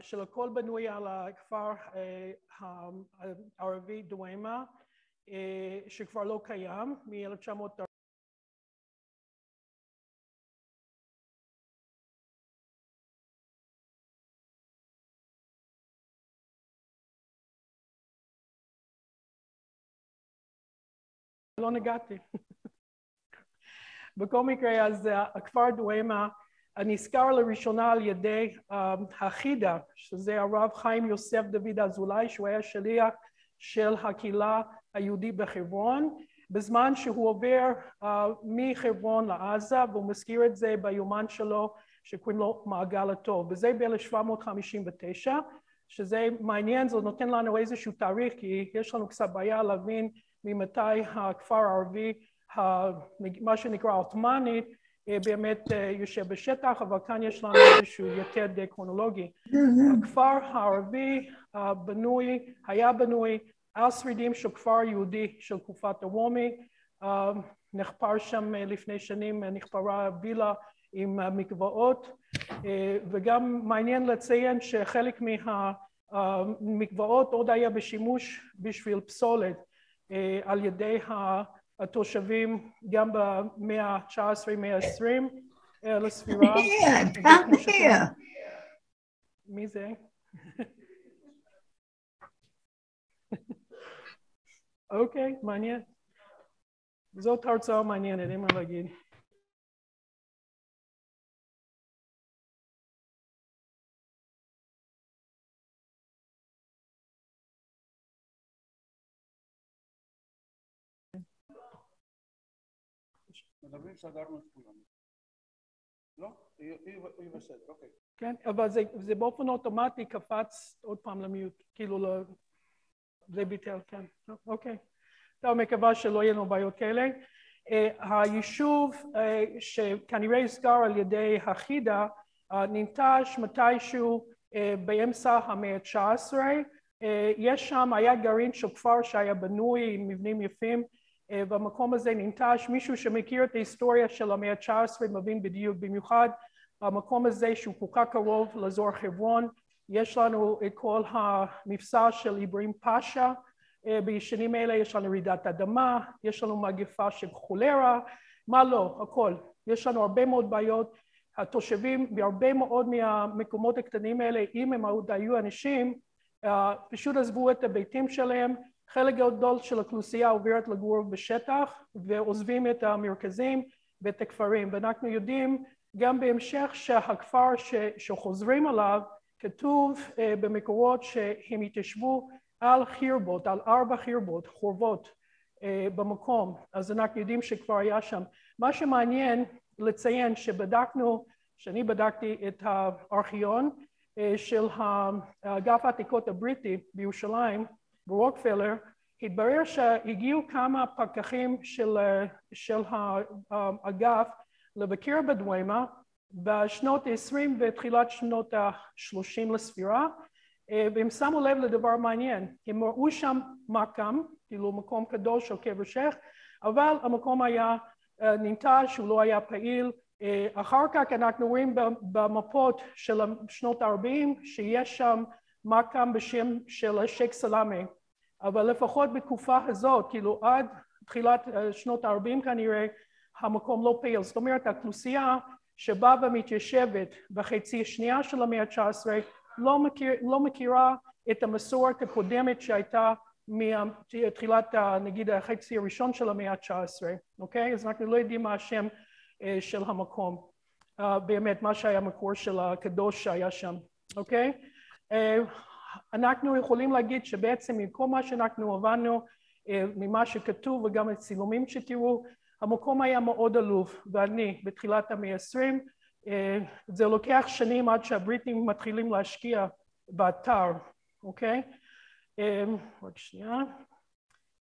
של הכל בנוי על הכפר הערבי דואימה, שכבר לא קיים מ-1940. לא נגעתי. בכל מקרה, אז הכפר דואימה נזכר לראשונה על ידי החידה, שזה הרב חיים יוסף דוד אזולאי, שהוא היה שליח של הקהילה היהודית בחברון, בזמן שהוא עובר מחברון לעזה, והוא מזכיר את זה ביומן שלו, שקוראים לו מעגל הטוב, וזה ב-1759, שזה מעניין, זה נותן לנו איזשהו תאריך, כי יש לנו קצת בעיה להבין ממתי הכפר הערבי, מה שנקרא העות'מאנית, באמת יושב בשטח, אבל כאן יש לנו איזשהו יתד כרונולוגי. הכפר הערבי היה בנוי על שרידים של כפר יהודי של תקופת הרומי, נחפר שם לפני שנים, נחפרה וילה עם מקוואות, וגם מעניין לציין שחלק מהמקוואות עוד היה בשימוש בשביל פסולת על ידי התושבים גם במאה ה-19, מאה ה-20 לספירה. מי זה? אוקיי, מעניין. זאת הרצאה מעניינת, אין מה להגיד. מדברים סגרנו את כולם. לא? היא בסדר, אוקיי. כן, אבל זה באופן אוטומטי קפץ עוד פעם למיוט, כאילו זה ביטל, כן. אוקיי. טוב, מקווה שלא יהיו לנו בעיות כאלה. היישוב שכנראה הזכר על ידי החידה, ננטש מתישהו באמצע המאה ה-19. יש שם, היה גרעין של כפר שהיה בנוי עם מבנים יפים, במקום הזה ננטש. מישהו שמכיר את ההיסטוריה של המאה ה-19 מבין בדיוק, במיוחד המקום הזה שהוא כל כך קרוב לאזור חברון. יש לנו את כל המבצע של איברהים פאשה, בשנים האלה יש לנו רעידת אדמה, יש לנו מגפה של חולרה, מה לא, הכל. יש לנו הרבה מאוד בעיות. התושבים בהרבה מאוד מהמקומות הקטנים האלה, אם הם עוד היו אנשים, פשוט עזבו את הביתים שלהם. חלק גדול של האוכלוסייה עוברת לגור בשטח ועוזבים את המרכזים ואת הכפרים, ואנחנו יודעים גם בהמשך שהכפר שחוזרים עליו כתוב במקורות שהם התיישבו על חירבות, על 4 חירבות, חורבות במקום, אז אנחנו יודעים שכבר היה שם. מה שמעניין לציין שאני בדקתי את הארכיון של אגף העתיקות הבריטי בירושלים, ברוקפלר, התברר שהגיעו כמה פקחים של האגף לבקר בדואימה בשנות ה-20 ותחילת שנות ה-30 לספירה, והם שמו לב לדבר מעניין. הם ראו שם מקם, כאילו מקום קדוש של קבר שייח, אבל המקום היה ננטש, הוא לא היה פעיל. אחר כך אנחנו רואים במפות של שנות ה-40 שיש שם מקם בשם של שייח סלאמה, אבל לפחות בתקופה הזאת, כאילו עד תחילת שנות ה-40 כנראה, המקום לא פעיל. זאת אומרת, האוכלוסייה שבאה ומתיישבת בחצי השנייה של המאה ה-19 לא מכירה את המסורת הקודמת שהייתה מתחילת, נגיד, החצי הראשון של המאה ה-19, אוקיי? אז אנחנו לא יודעים מה השם של המקום, באמת מה שהיה המקור של הקדוש שהיה שם, אוקיי? אנחנו יכולים להגיד שבעצם מכל מה שאנחנו הבנו, ממה שכתוב וגם הצילומים שתראו, המקום היה מאוד עלוב, ואני בתחילת המאה ה-20, זה לוקח שנים עד שהבריטים מתחילים להשקיע באתר, אוקיי? עוד שנייה.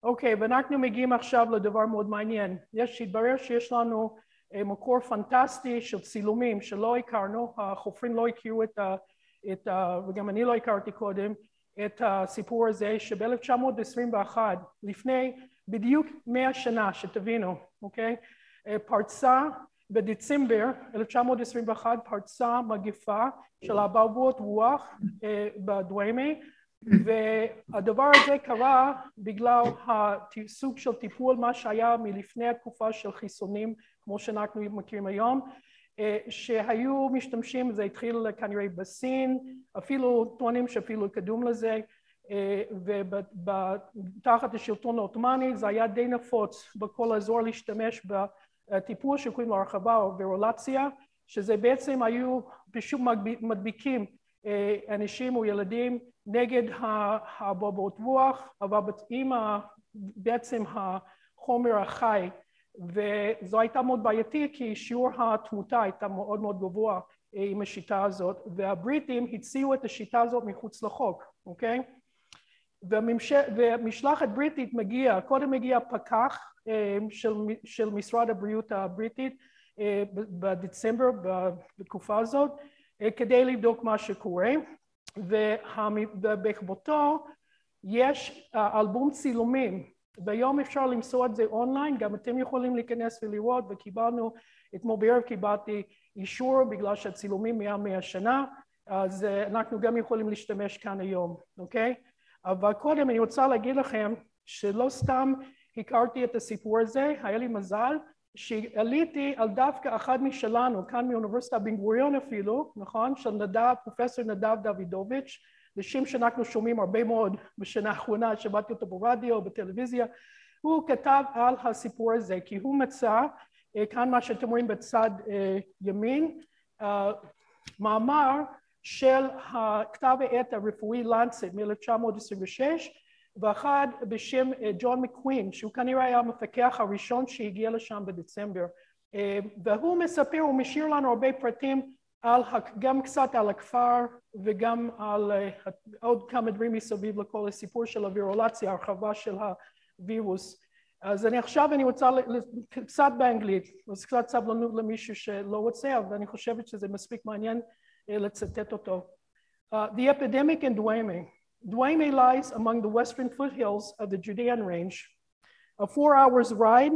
אוקיי, ואנחנו מגיעים עכשיו לדבר מאוד מעניין. התברר שיש לנו מקור פנטסטי של צילומים שלא הכרנו, החופרים לא הכירו וגם אני לא הכרתי קודם, את הסיפור הזה שב-1921, לפני בדיוק 100 שנה, שתבינו, אוקיי? פרצה בדצמבר 1921 פרצה מגפה של אבעבועות רוח בדואימה, והדבר הזה קרה בגלל הסוג של טיפול מה שהיה מלפני התקופה של חיסונים כמו שאנחנו מכירים היום, שהיו משתמשים, זה התחיל כנראה בסין, אפילו טוענים שאפילו קדום לזה, ותחת השלטון העות'מאני זה היה די נפוץ בכל האזור להשתמש בטיפול שקוראים לו הרחבה או וירולציה, שזה בעצם היו פשוט מדביקים אנשים או ילדים נגד האבעבועות רוח, אבל עם בעצם החומר החי, וזו הייתה מאוד בעייתית כי שיעור התמותה הייתה מאוד מאוד גבוה עם השיטה הזאת, והבריטים הציעו את השיטה הזאת מחוץ לחוק, אוקיי? ומשלחת בריטית מגיעה, קודם מגיע פקח של משרד הבריאות הבריטית בדצמבר בתקופה הזאת, כדי לבדוק מה שקורה, ובעקבותו יש אלבום צילומים, והיום אפשר למצוא את זה אונליין, גם אתם יכולים להיכנס ולראות, וקיבלנו, אתמול בערב קיבלתי אישור בגלל שהצילומים 100 שנה, אז אנחנו גם יכולים להשתמש כאן היום, אוקיי? אבל קודם אני רוצה להגיד לכם שלא סתם הכרתי את הסיפור הזה, היה לי מזל שעליתי על דווקא אחד משלנו, כאן מאוניברסיטת גוריון אפילו, נכון? של נדב, פרופסור נדב דוידוביץ', זה שם שאנחנו שומעים הרבה מאוד בשנה האחרונה, שמעתי אותו ברדיו, בטלוויזיה, הוא כתב על הסיפור הזה, כי הוא מצא, כאן מה שאתם רואים בצד ימין, מאמר של כתב העת הרפואי לנסט מ-1926, ואחד בשם ג'ון מקווין, שהוא כנראה היה המפקח הראשון שהגיע לשם בדצמבר, והוא מספר, הוא משאיר לנו הרבה פרטים, גם קצת על הכפר וגם על עוד כמה דברים מסביב לכל הסיפור של הווירולציה, הרחבה של הווירוס. אז עכשיו אני רוצה קצת באנגלית, אז קצת סבלנות למישהו שלא רוצה, אבל אני חושבת שזה מספיק מעניין לצטט אותו. The epidemic in Dואימה. Dואימה lies among the western foothills of the Judean range, a 4 hours ride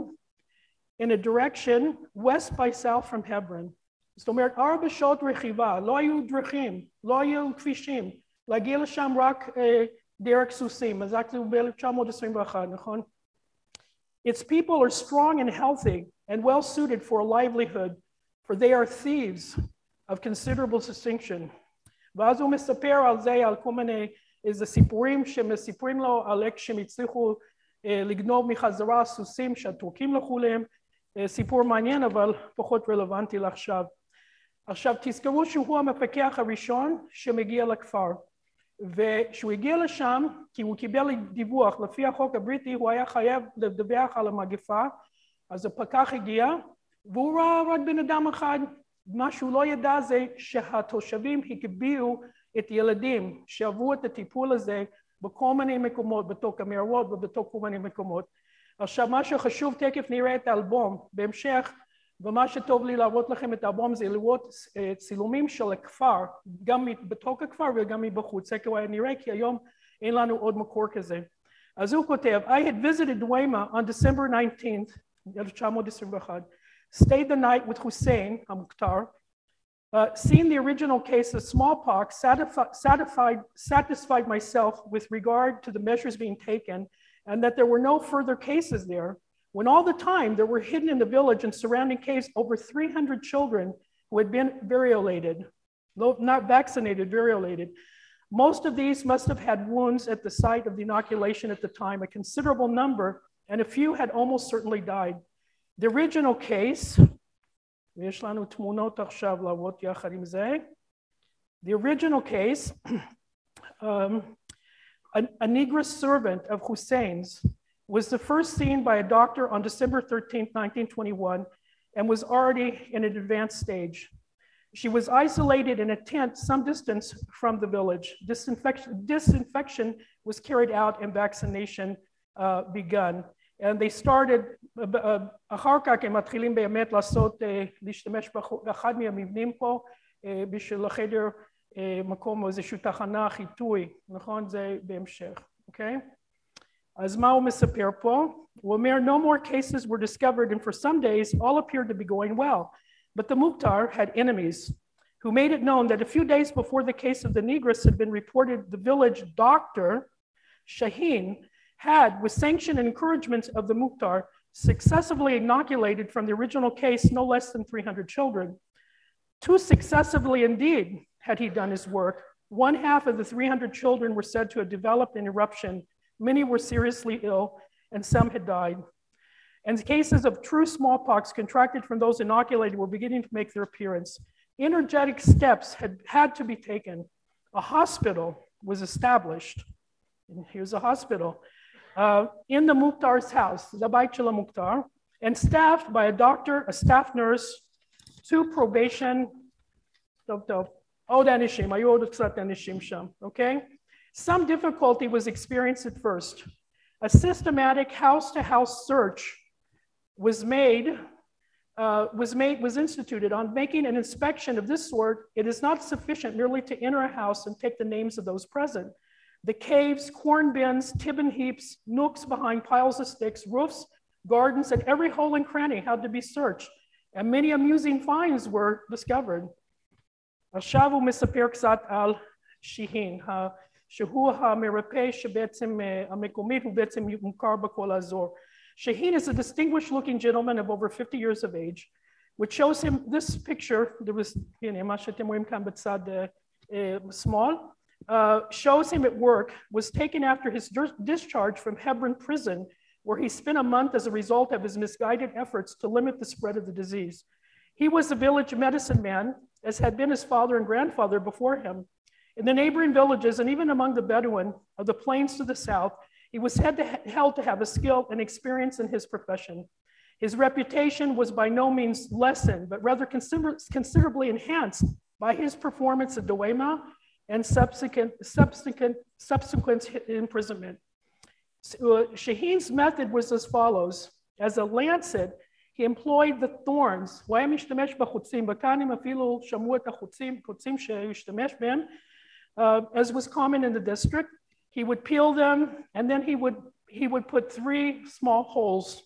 in a direction west by south from Hebron. זאת אומרת, 4 שעות רכיבה, לא היו דרכים, לא היו כבישים, להגיע לשם רק דרך סוסים, אז רק ב-1921, נכון? Its people are strong and healthy and well suited for a livelihood, for they are thieves of considerable distinction. ואז הוא מספר על זה, על כל מיני איזה סיפורים שמספרים לו על איך שהם הצליחו לגנוב מחזרה סוסים שהטורקים לקחו להם, סיפור מעניין אבל פחות רלוונטי לעכשיו. עכשיו תזכרו שהוא המפקח הראשון שמגיע לכפר, ושהוא הגיע לשם כי הוא קיבל דיווח, לפי החוק הבריטי הוא היה חייב לדווח על המגפה, אז הפקח הגיע והוא ראה רק בן אדם אחד, מה שהוא לא ידע זה שהתושבים הגביהו את ילדים שעברו את הטיפול הזה בכל מיני מקומות, בתוך המערות ובתוך כל מיני מקומות. עכשיו מה שחשוב, תכף נראה את האלבום בהמשך, ומה שטוב לי להראות לכם את האלבום זה לראות צילומים של הכפר, גם בתוך הכפר וגם מבחוץ, זה כבר נראה כי היום אין לנו עוד מקור כזה. אז הוא כותב, I had visited דואימה on December 19th, 1921, stayed the night with Hussein, המוכתר, seen the original case of smallpox, satisfied myself with regard to the measures being taken, and that there were no further cases there, when all the time there were hidden in the village and surrounding caves over 300 children who had been variolated, not vaccinated, variolated. Most of these must have had wounds at the site of the inoculation at the time, a considerable number, and a few had almost certainly died. The original case, ויש לנו תמונות עכשיו לעבוד יחד עם זה. The original case, a negress servant of Hussein's was the first seen by a doctor on December 13, 1921, and was already in an advanced stage. She was isolated in a tent some distance from the village. Disinfection was carried out and vaccination begun. And they started, אחר כך הם מתחילים באמת להשתמש באחד מהמבנים פה, בשביל החדר מקום או איזושהי תחנה חיטוי, נכון? זה בהמשך, אוקיי? אז מה הוא מספר פה? הוא אומר, no more cases were discovered and for some days all appeared to be going well. But the Mukhtar had enemies who made it known that a few days before the case of the negress had been reported, the village doctor, Shaheen, had, with sanction and encouragement of the Mukhtar, successively inoculated from the original case no less than 300 children. Too successively indeed had he done his work. One half of the 300 children were said to have developed an eruption. Many were seriously ill, and some had died. And cases of true smallpox contracted from those inoculated were beginning to make their appearance. Energetic steps had to be taken. A hospital was established. And here's a hospital in the Mukhtar's house, the Beit Shel Mukhtar, and staffed by a doctor, a staff nurse, 2 probation. Okay? Some difficulty was experienced at first. A systematic house-to-house search was instituted. On making an inspection of this sort, it is not sufficient merely to enter a house and take the names of those present. The caves, corn bins, tibbin heaps, nooks behind piles of sticks, roofs, gardens, and every hole and cranny had to be searched, and many amusing finds were discovered. עכשיו הוא מספר קצת על שיהין, שהוא המרפא שבעצם המקומית הוא בעצם מוכר בכל האזור. Shaheen is a distinguished looking gentleman of over 50 years of age, which shows him this picture, there was, מה שאתם רואים כאן בצד small, shows him at work, was taken after his discharge from Hebron prison, where he spent a month as a result of his misguided efforts to limit the spread of the disease. He was a village medicine man, as had been his father and grandfather before him. In the neighboring villages, and even among the Bedouin of the plains to the south, he was held to have a skill and experience in his profession. His reputation was by no means lessened, but rather considerably enhanced by his performance at Dooima and subsequent imprisonment. Shaheen's method was as follows. As a lancet, he employed the thorns. הוא היה משתמש בחוצים, וכאן הם אפילו שמעו את החוצים שהשתמש בהם, as was common in the district. He would peel them, and then he would put 3 small holes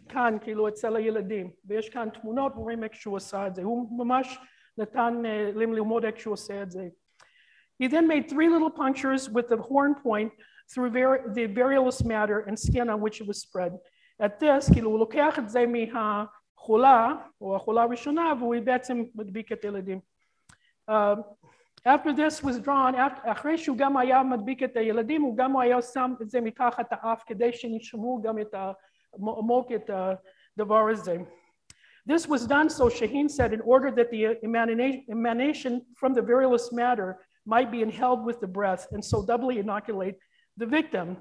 כאן, כאילו אצל הילדים. ויש כאן תמונות, רואים איך שהוא עשה את זה. הוא ממש נתן ללמוד איך שהוא עושה את זה. He then made 3 little punctures with the horn point through the variolous matter and skin on which it was spread. At this, כאילו הוא לוקח את זה מהחולה, או החולה הראשונה, והוא בעצם מדביק את הילדים. After this was drawn, אחרי שהוא גם היה מדביק את הילדים, הוא גם היה שם את זה מתחת האף, כדי שנשמעו גם עמוק את הדבר הזה. This was done, so Shaheen said, in order that the emanation from the variolous matter might be inhaled with the breath, and so doubly inoculate the victim.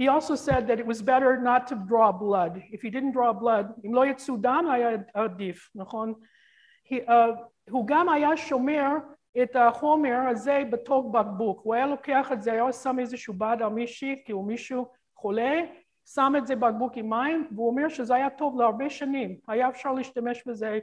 He also said that it was better not to draw blood. If he didn't draw blood, אם לא יצאו דם היה עדיף, נכון? הוא גם היה שומר את החומר הזה בתוך בקבוק. הוא היה לוקח את זה, היה שם איזשהו בד על מישהי, כי הוא מישהו חולה, שם את זה בקבוק עם מים, והוא אומר שזה היה טוב להרבה שנים. היה אפשר להשתמש בזה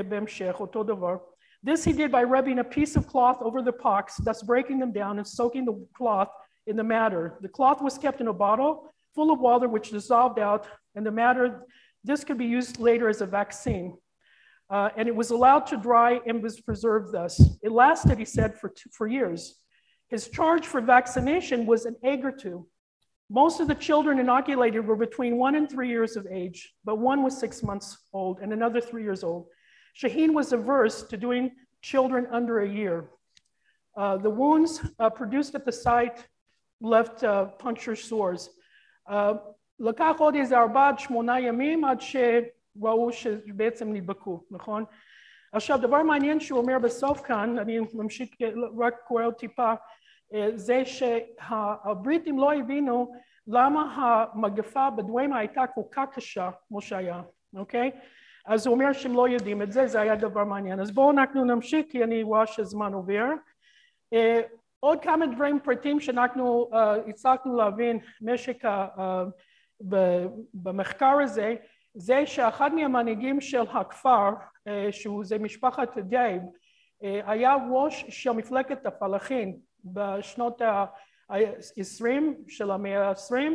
בהמשך, אותו דבר. This he did by rubbing a piece of cloth over the pox, thus breaking them down and soaking the cloth in the matter. The cloth was kept in a bottle full of water which dissolved out, and the matter, this could be used later as a vaccine. And it was allowed to dry and was preserved thus. It lasted, he said, for years. His charge for vaccination was an egg or 2. Most of the children inoculated were between 1 and 3 years of age, but one was 6 months old and another 3 years old. Shaheen was averse to doing children under a year. The wounds produced at the site left puncture sores. לקח עוד איזה 4-8 ימים עד שראו שבעצם נדבקו, נכון? עכשיו, דבר מעניין שהוא אומר בסוף כאן, אני ממשיך רק קורא עוד טיפה, זה שהבריטים לא הבינו למה המגפה בדואימה הייתה כל כך קשה כמו שהיה, אוקיי? אז הוא אומר שהם לא יודעים את זה, זה היה דבר מעניין. אז בואו אנחנו נמשיך, כי אני רואה שהזמן עובר. עוד כמה דברים פרטים שאנחנו הצלחנו להבין משק במחקר הזה, זה שאחד מהמנהיגים של הכפר, שזה משפחת דייב, היה ראש של מפלגת הפלאחים בשנות ה-20 של המאה ה-20,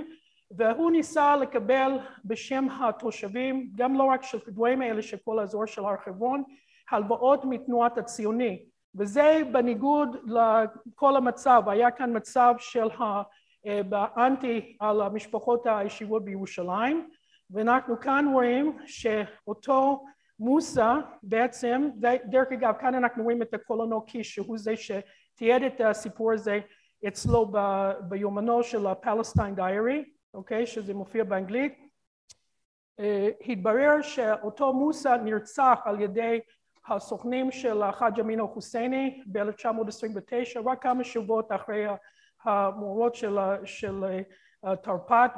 והוא ניסה לקבל בשם התושבים, גם לא רק של דואימה אלא של כל האזור של הר חברון, הלוואות מתנועת הציוני, וזה בניגוד לכל המצב. היה כאן מצב של באנטי על המשפחות הישיבות בירושלים, ואנחנו כאן רואים שאותו מוסא בעצם, דרך אגב כאן אנחנו רואים את הקולונו קיש שהוא זה שתיעד את הסיפור הזה אצלו ביומנו של ה-Palestine Diary, אוקיי, שזה מופיע באנגלית. התברר שאותו מוסא נרצח על ידי הסוכנים של חאג' אמין אל-חוסייני ב-1929, רק כמה שבועות אחרי המאורעות של תרפ"ט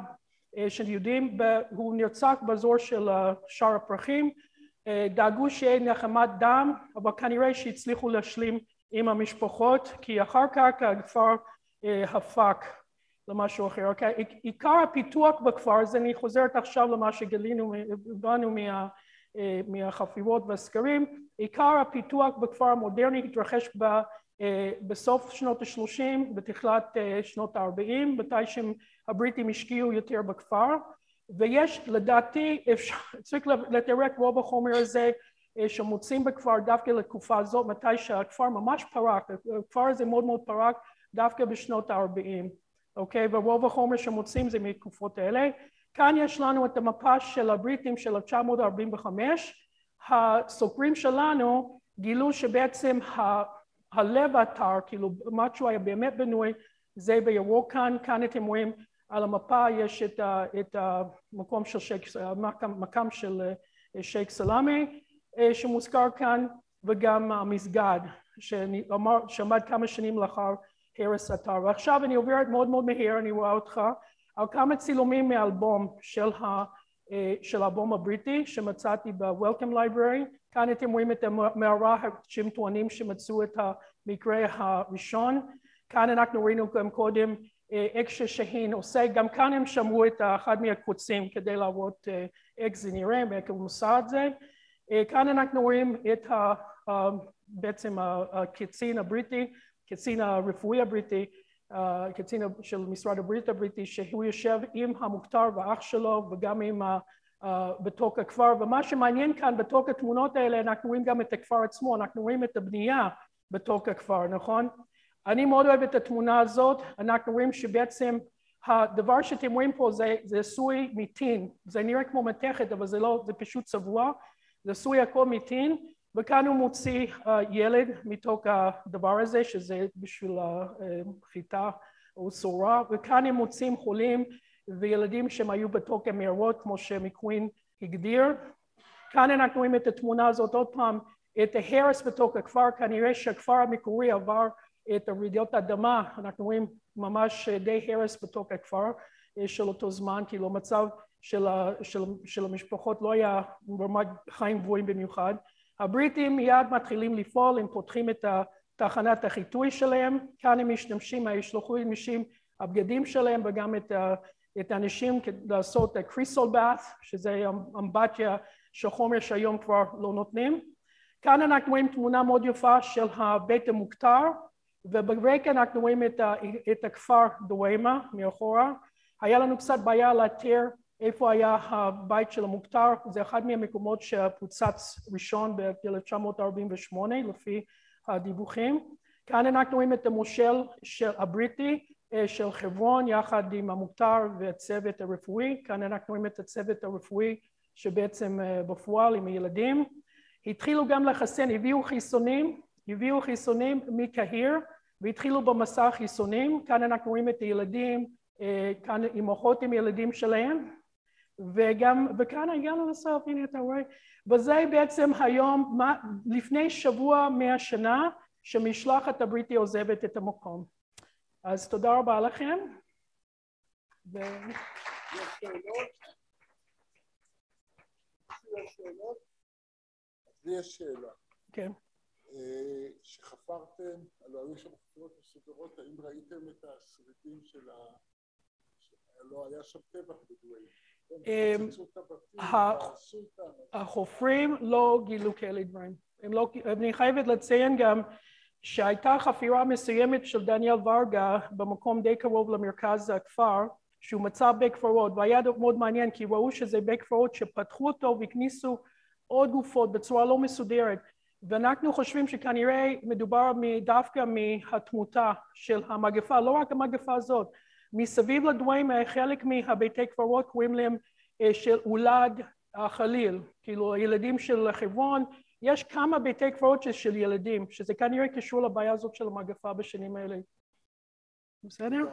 של יהודים, הוא נרצח באזור של שער הפרחים. דאגו שיהיה נחמת דם, אבל כנראה שהצליחו להשלים עם המשפחות, כי אחר כך הכפר הפק למשהו אחר. עיקר הפיתוח בכפר, אז אני חוזרת עכשיו למה שגילינו, הבנו מהחפירות והסקרים, עיקר הפיתוח בכפר המודרני התרחש בסוף שנות ה-30, בתחילת שנות ה-40, מתי שהבריטים השקיעו יותר בכפר, ויש לדעתי, צריך לתרק רוב החומר הזה שמוצאים בכפר דווקא לתקופה הזאת, מתי שהכפר ממש פרק, הכפר הזה מאוד מאוד פרק דווקא בשנות ה-40, אוקיי? ורוב החומר שמוצאים זה מתקופות האלה. כאן יש לנו את המפה של הבריטים של 1945, הסוקרים שלנו גילו שבעצם הלב האתר, כאילו משהו היה באמת בנוי, זה בירוק כאן, כאן אתם רואים על המפה יש את המקום של מקם של שייק סלאמי שמוזכר כאן, וגם המסגד שעמד כמה שנים לאחר הרס האתר. ועכשיו אני עוברת מאוד מאוד מהר, אני רואה אותך, על כמה צילומים מהאלבום של האלבום הבריטי שמצאתי ב-Welcome Library. כאן אתם רואים את המערה שהם טוענים שמצאו את המקרה הראשון. כאן אנחנו ראינו גם קודם איך ששהין עושה, גם כאן הם שמרו את אחד מהקוצים כדי להראות איך זה נראה ואיך הוא מוסר את זה. כאן אנחנו רואים את בעצם הקצין הבריטי, קצין הרפואי הבריטי, קצין של משרד הבריאות הבריטי, שהוא יושב עם המוכתר ואח שלו וגם עם בתוך הכפר, ומה שמעניין כאן בתוך התמונות האלה אנחנו רואים גם את הכפר עצמו, אנחנו רואים את הבנייה בתוך הכפר, נכון? אני מאוד אוהב את התמונה הזאת, אנחנו רואים שבעצם הדבר שאתם רואים פה זה עשוי מטין, זה נראה כמו מתכת אבל זה לא, זה פשוט צבוע, זה עשוי הכל מטין, וכאן הוא מוציא ילד מתוך הדבר הזה שזה בשביל חיטה או סורה, וכאן הם מוצאים חולים וילדים שהם היו בתוך המערות כמו שמקווין הגדיר. כאן אנחנו רואים את התמונה הזאת עוד פעם, את ההרס בתוך הכפר, כנראה שהכפר המקורי עבר את רעידות האדמה, אנחנו רואים ממש די הרס בתוך הכפר של אותו זמן, כאילו המצב של המשפחות לא היה ברמת חיים גבוהים במיוחד. הבריטים מיד מתחילים לפעול, הם פותחים את תחנת החיטוי שלהם, כאן הם משתמשים, ישלחו אנשים הבגדים שלהם וגם את האנשים לעשות קריסל באת' שזה אמבטיה של חומר שהיום כבר לא נותנים. כאן אנחנו רואים תמונה מאוד יפה של הבית המוכתר, וברקע אנחנו רואים את הכפר דואימה מאחורה. היה לנו קצת בעיה לאתר איפה היה הבית של המוכתר, זה אחד מהמקומות שפוצץ ראשון ב-1948 לפי הדיווחים. כאן אנחנו רואים את המושל הבריטי של חברון יחד עם המוכתר והצוות הרפואי, כאן אנחנו רואים את הצוות הרפואי שבעצם בפועל עם הילדים. התחילו גם לחסן, הביאו חיסונים מקהיר והתחילו במסע חיסונים, כאן אנחנו רואים את הילדים, כאן אימהות עם ילדים שלהם, וכאן הגענו לסוף, הנה אתה רואה, וזה בעצם היום, לפני שבוע 100 שנה, שמשלחת הבריטי עוזבת את המקום. אז תודה רבה לכם. יש שאלה. כן. שחפרתם, היו שם חפירות מסודרות, האם ראיתם את השרידים של לא היה שם טבח בדואימה? החופרים לא גילו כאלה דברים. אני חייבת לציין גם שהייתה חפירה מסוימת של דניאל וורגה במקום די קרוב למרכז הכפר, שהוא מצא בית קברות, והיה מאוד מעניין כי ראו שזה בית קברות שפתחו אותו והכניסו עוד גופות בצורה לא מסודרת, ואנחנו חושבים שכנראה מדובר דווקא מהתמותה של המגפה, לא רק המגפה הזאת, מסביב לדואימה חלק מהביתי קברות קוראים להם של אולד החליל, כאילו הילדים של חברון, יש כמה ביתי קברות של ילדים, שזה כנראה קשור לבעיה הזאת של המגפה בשנים האלה. בסדר?